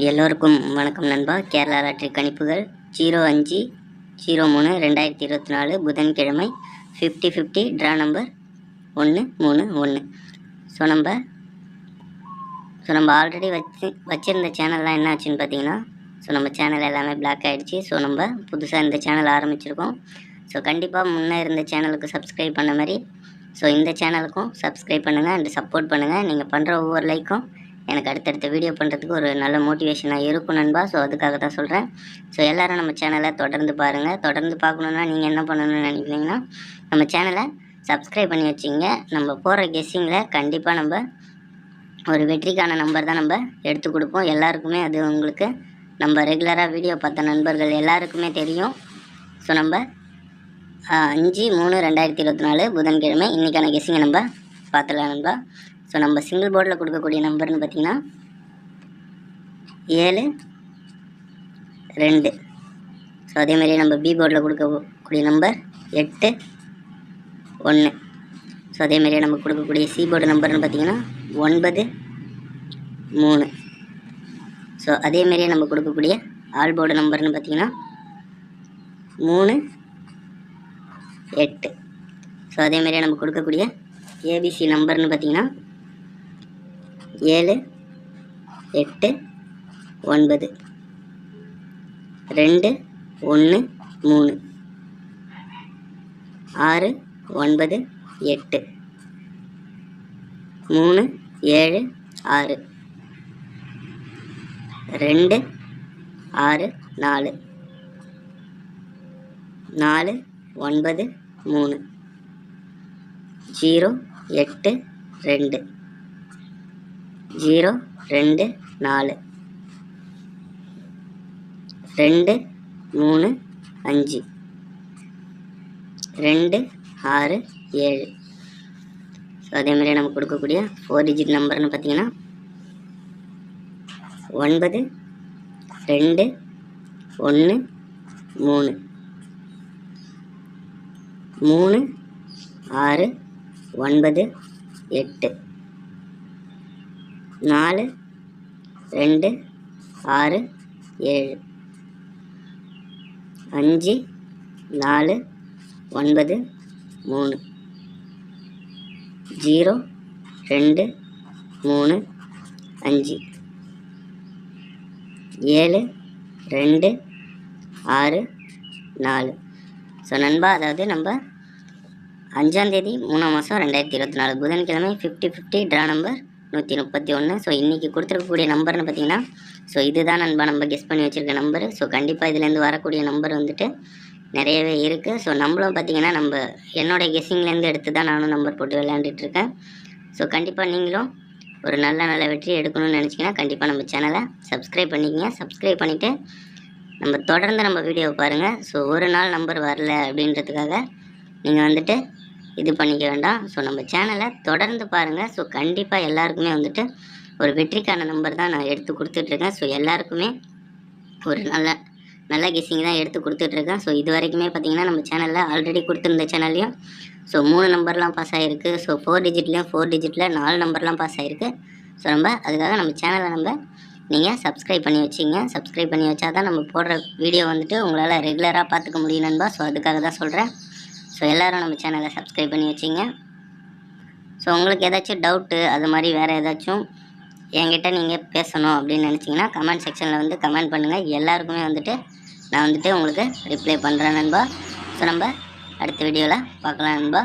எல்லோருக்கும் வணக்கம் நண்பா. கேரளா லாட்ரி கணிப்புகள் 05/03/2024 புதன்கிழமை 50/50 ட்ரா நம்பர் 131. ஸோ நம்ம ஆல்ரெடி வச்சிருந்த சேனல்லாம் என்ன ஆச்சுன்னு பார்த்தீங்கன்னா, ஸோ நம்ம சேனல் எல்லாமே பிளாக் ஆகிடுச்சு. ஸோ நம்ம புதுசாக இந்த சேனல் ஆரம்பிச்சிருக்கோம். ஸோ கண்டிப்பாக முன்னே இருந்த சேனலுக்கு சப்ஸ்கிரைப் பண்ண மாதிரி ஸோ இந்த சேனலுக்கும் சப்ஸ்கிரைப் பண்ணுங்கள் அண்ட் சப்போர்ட் பண்ணுங்கள். நீங்கள் பண்ணுற ஒவ்வொரு லைக்கும் எனக்கு அடுத்தடுத்த வீடியோ பண்ணுறதுக்கு ஒரு நல்ல மோட்டிவேஷனாக இருக்கும் நண்பா. ஸோ அதுக்காக தான் சொல்கிறேன். ஸோ எல்லோரும் நம்ம சேனலை தொடர்ந்து பாருங்கள். தொடர்ந்து பார்க்கணுன்னா நீங்கள் என்ன பண்ணணும்னு நினைக்கிறீங்கன்னா, நம்ம சேனலை சப்ஸ்கிரைப் பண்ணி வச்சிங்க. நம்ம போகிற கெஸ்ஸிங்கில் கண்டிப்பாக நம்ம ஒரு வெற்றிக்கான நம்பர் தான் நம்ம எடுத்து கொடுப்போம். எல்லாருக்குமே அது உங்களுக்கு நம்ம ரெகுலராக வீடியோ பார்த்த நண்பர்கள் எல்லாருக்குமே தெரியும். ஸோ நம்ம 5/3/2024 புதன்கிழமை இன்றைக்கான கெஸ்ஸிங்கை நம்ம பார்த்துலாம் நண்பா. ஸோ நம்ம சிங்கிள் போர்டில் கொடுக்கக்கூடிய நம்பர்னு பார்த்திங்கன்னா 7 2. ஸோ அதேமாதிரி நம்ம பி போர்டில் கொடுக்கக்கூடிய நம்பர் 8 1. ஸோ அதேமாதிரி நம்ம கொடுக்கக்கூடிய சி போர்டு நம்பர்னு பார்த்திங்கன்னா 9 3. ஸோ அதேமாரியே நம்ம கொடுக்கக்கூடிய ஆல் போர்டு நம்பர்னு பார்த்திங்கன்னா 3 8. ஸோ அதேமாரியே நம்ம கொடுக்கக்கூடிய ஏபிசி நம்பர்னு பார்த்திங்கன்னா 7 8 9 2 1 3 6 9 8 3 7 6 2 6 4 4 9 3 0 8 2 0 2 4 2 3 5 2 6 7. ஸோ அதேமாதிரி நம்ம கொடுக்கக்கூடிய 4 டிஜிட் நம்பர்னு பார்த்திங்கன்னா 9 2 1 3 3 6 9 8 4 2 6 7 5 4 9 3 0 2 3 5 7 2 6 4. ஸோ நண்பா, அதாவது நம்ம 5ஆம் தேதி 3ஆம் மாதம் 2024 புதன்கிழமை 50/50 ட்ரா நம்பர் 131. ஸோ இன்றைக்கி கொடுத்துருக்கக்கூடிய நம்பர்னு பார்த்திங்கன்னா, ஸோ இதுதான் நண்பா நம்ம கெஸ் பண்ணி வச்சுருக்க நம்பரு. ஸோ கண்டிப்பாக இதுலேருந்து வரக்கூடிய நம்பர் வந்துட்டு நிறையவே இருக்குது. ஸோ நம்மளும் பார்த்திங்கன்னா என்னோடய கெஸ்ஸிங்லேருந்து எடுத்து தான் நானும் நம்பர் போட்டு விளையாண்டுட்ருக்கேன். ஸோ கண்டிப்பாக நீங்களும் ஒரு நல்ல வெற்றி எடுக்கணும்னு நினச்சிங்கன்னா கண்டிப்பாக நம்ம சேனலை சப்ஸ்கிரைப் பண்ணிக்கங்க. சப்ஸ்கிரைப் பண்ணிவிட்டு நம்ம தொடர்ந்து நம்ம வீடியோவை பாருங்கள். ஸோ ஒரு நாள் நம்பர் வரல அப்படின்றதுக்காக நீங்கள் வந்துட்டு இது பண்ணிக்க வேண்டாம். ஸோ நம்ம சேனலை தொடர்ந்து பாருங்கள். ஸோ கண்டிப்பாக எல்லாருக்குமே வந்துட்டு ஒரு வெற்றிக்கான நம்பர் தான் நான் எடுத்து கொடுத்துட்ருக்கேன். ஸோ எல்லாருக்குமே ஒரு நல்ல கெஸ்ஸிங் தான் எடுத்து கொடுத்துட்ருக்கேன். ஸோ இது வரைக்குமே பார்த்திங்கன்னா நம்ம சேனலில் ஆல்ரெடி கொடுத்துருந்த சேனல்லையும் ஸோ 3 நம்பர்லாம் பாஸ் ஆகிருக்கு. ஸோ 4 டிஜிட்லேயும் 4 டிஜிட்டில் 4 நம்பர்லாம் பாஸ் ஆகிருக்கு. ஸோ அதுக்காக நம்ம சேனலை நீங்கள் சப்ஸ்கிரைப் பண்ணி வச்சிங்க. சப்ஸ்கிரைப் பண்ணி வச்சா தான் நம்ம போடுற வீடியோ வந்துட்டு உங்களால் ரெகுலராக பார்த்துக்க முடியும் நண்பா. ஸோ அதுக்காக தான் சொல்கிறேன். ஸோ எல்லோரும் நம்ம சேனலை சப்ஸ்கிரைப் பண்ணி வச்சிங்க. ஸோ உங்களுக்கு ஏதாச்சும் டவுட்டு அது மாதிரி வேறு ஏதாச்சும் என்கிட்ட நீங்கள் பேசணும் அப்படின்னு நினச்சிங்கன்னா கமெண்ட் செக்ஷனில் கமெண்ட் பண்ணுங்கள். எல்லாருக்குமே நான் உங்களுக்கு ரிப்ளை பண்ணுறேன் நண்பா. ஸோ நம்ம அடுத்த வீடியோவில் பார்க்கலாம் நண்பா.